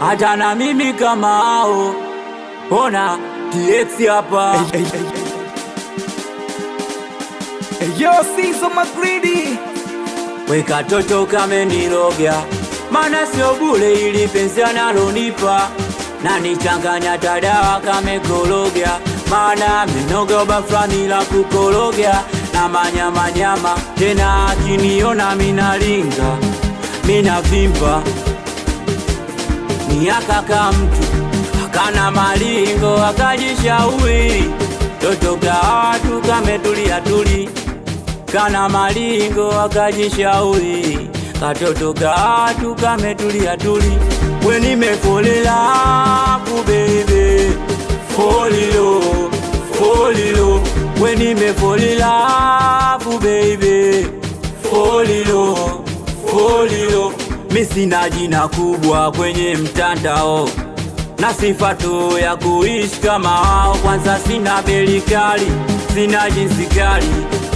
Hata na mimi kama hao, ona TX hapa. Yo, Sizo Magridi, Weka toto kameniroga, mana sio bure ili penzi analonipa, na nichanganya tadawa kamekologa, mana minoga bafrani la kukologa, na manyama tena akiniona minalinga, minavimba. Ni akaka mtu akana malingo akajishauri, toto ka watu kametulia tuli, kana malingo akajishauri, katoto ka watu kametulia tuli. We nimefolela hapo baby, folilo folilo. We nimefolela hapo baby, folilo folilo. Mi sina jina kubwa kwenye mtandao, na sifa tu ya kuishi kama wao. Kwanza sina beli kali, sina jinsi kali,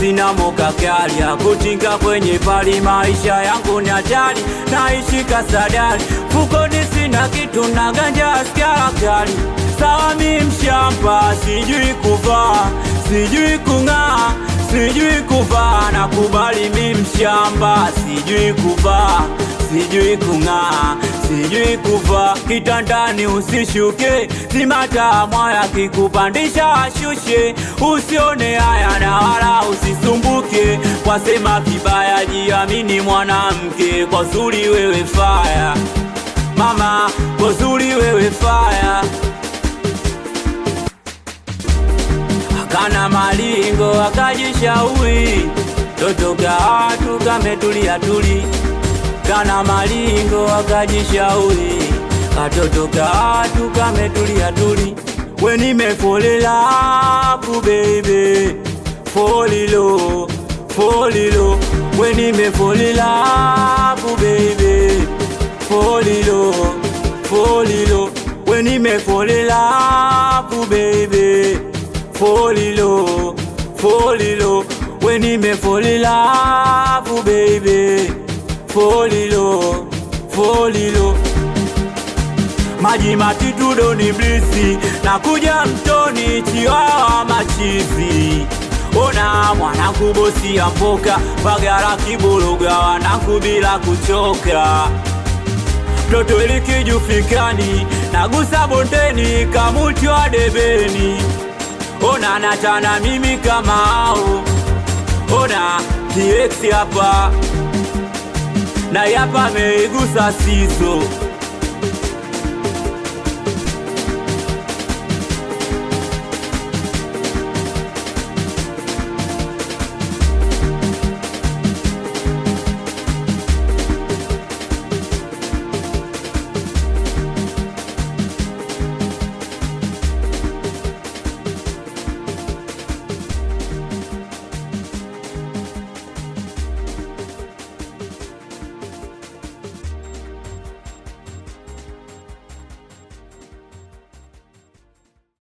sina moka kali ya kutinga kwenye pali. Maisha yangu ni hatari, naishi kasadari, fukoni sina kitu na ganja askara kali. Sawa mi mshamba, sijui kuvaa, sijui kung'aa, sijui kuvaa. Nakubali mi mshamba, sijui kuvaa, sijui kung'aa, sijui kuvaa. Kitandani usishuke, simata mwaya kikupandisha ashushe. Usione haya na wala usisumbuke, kwa sema vibaya jiamini mwanamke. Kwa zuri wewe fire mama, kwa zuri wewe fire. Akana malingo akajishauri, toto ka watu kametulia tuli, kana malingo akajishauri, katoto ka watu kametulia tuli. We nimefolela hapo baby, folilo folilo. We nimefolela hapo baby, folilo folilo. We nimefolela hapo baby, folilo folilo. We nimefolela hapo baby, folilo folilo. Maji matitudo ni blisi, na kuja mtoni chiwawa machizi. Ona mwanangu bosi ya mboka, bagara kibuluga wanangu bila kuchoka. Toto ilikijuflikani, nagusa bondeni kamuti wa debeni. Ona natana mimi kama hao, ona TX hapa, na yapa meigusa Sizo.